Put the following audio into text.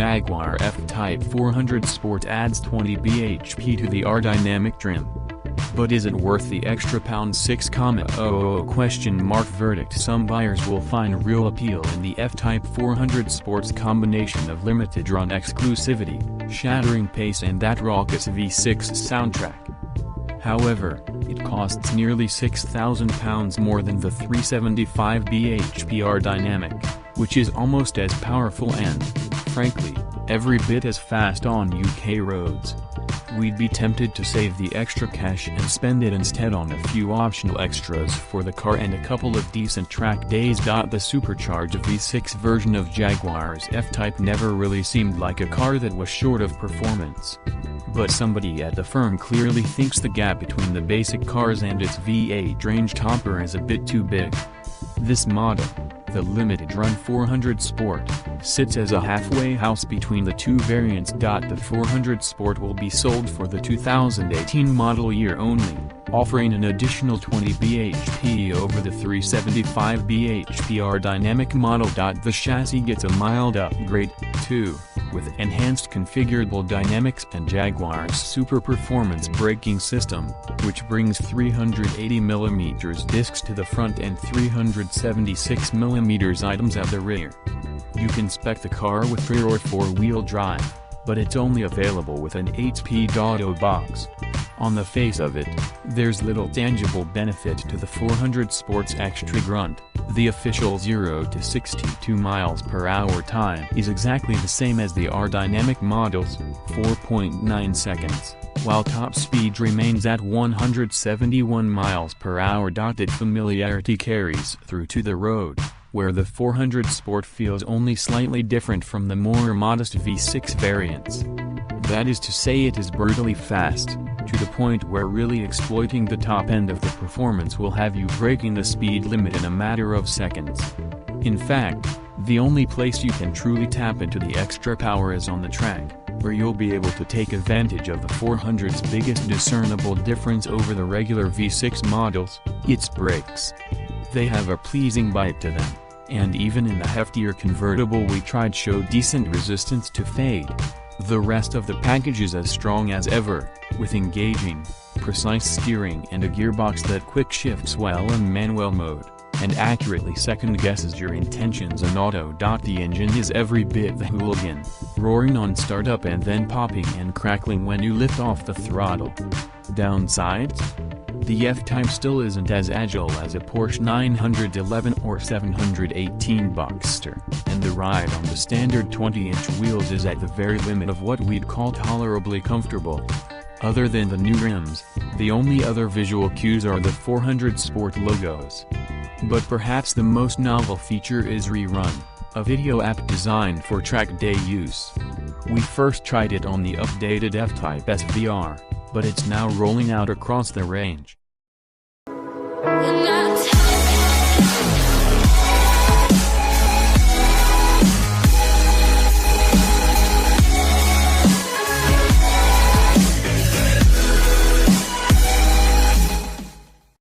Jaguar F-Type 400 Sport adds 20 bhp to the aerodynamic trim. But is it worth the extra £6,000 verdict? Some buyers will find real appeal in the F-Type 400 Sport's combination of limited run exclusivity, shattering pace and that raucous V6 soundtrack. However, it costs nearly £6,000 more than the 375 bhp aerodynamic, which is almost as powerful and, frankly, every bit as fast on UK roads. We'd be tempted to save the extra cash and spend it instead on a few optional extras for the car and a couple of decent track days. The supercharged V6 version of Jaguar's F-Type never really seemed like a car that was short of performance. But somebody at the firm clearly thinks the gap between the basic cars and its V8 range topper is a bit too big. This model, the limited run 400 Sport, sits as a halfway house between the two variants. The 400 Sport will be sold for the 2018 model year only, offering an additional 20 bhp over the 375 bhp aerodynamic model. The chassis gets a mild upgrade, too, with enhanced configurable dynamics and Jaguar's super performance braking system, which brings 380mm discs to the front and 376mm items at the rear. You can spec the car with rear or four-wheel drive, but it's only available with an 8-speed auto box. On the face of it, there's little tangible benefit to the 400 Sport's extra grunt. The official 0 to 62 miles per hour time is exactly the same as the aerodynamic model's, 4.9 seconds, while top speed remains at 171 miles per hour. That familiarity carries through to the road, where the 400 Sport feels only slightly different from the more modest V6 variants. That is to say, it is brutally fast, to the point where really exploiting the top end of the performance will have you breaking the speed limit in a matter of seconds. In fact, the only place you can truly tap into the extra power is on the track, where you'll be able to take advantage of the 400's biggest discernible difference over the regular V6 models, its brakes. They have a pleasing bite to them, and even in the heftier convertible we tried showed decent resistance to fade. The rest of the package is as strong as ever, with engaging, precise steering and a gearbox that quick shifts well in manual mode, and accurately second-guesses your intentions in auto. The engine is every bit the hooligan, roaring on startup and then popping and crackling when you lift off the throttle. Downsides? The F-Type still isn't as agile as a Porsche 911 or 718 Boxster, and the ride on the standard 20-inch wheels is at the very limit of what we'd call tolerably comfortable. Other than the new rims, the only other visual cues are the 400 Sport logos. But perhaps the most novel feature is Rerun, a video app designed for track day use. We first tried it on the updated F-Type SVR, but it's now rolling out across the range. And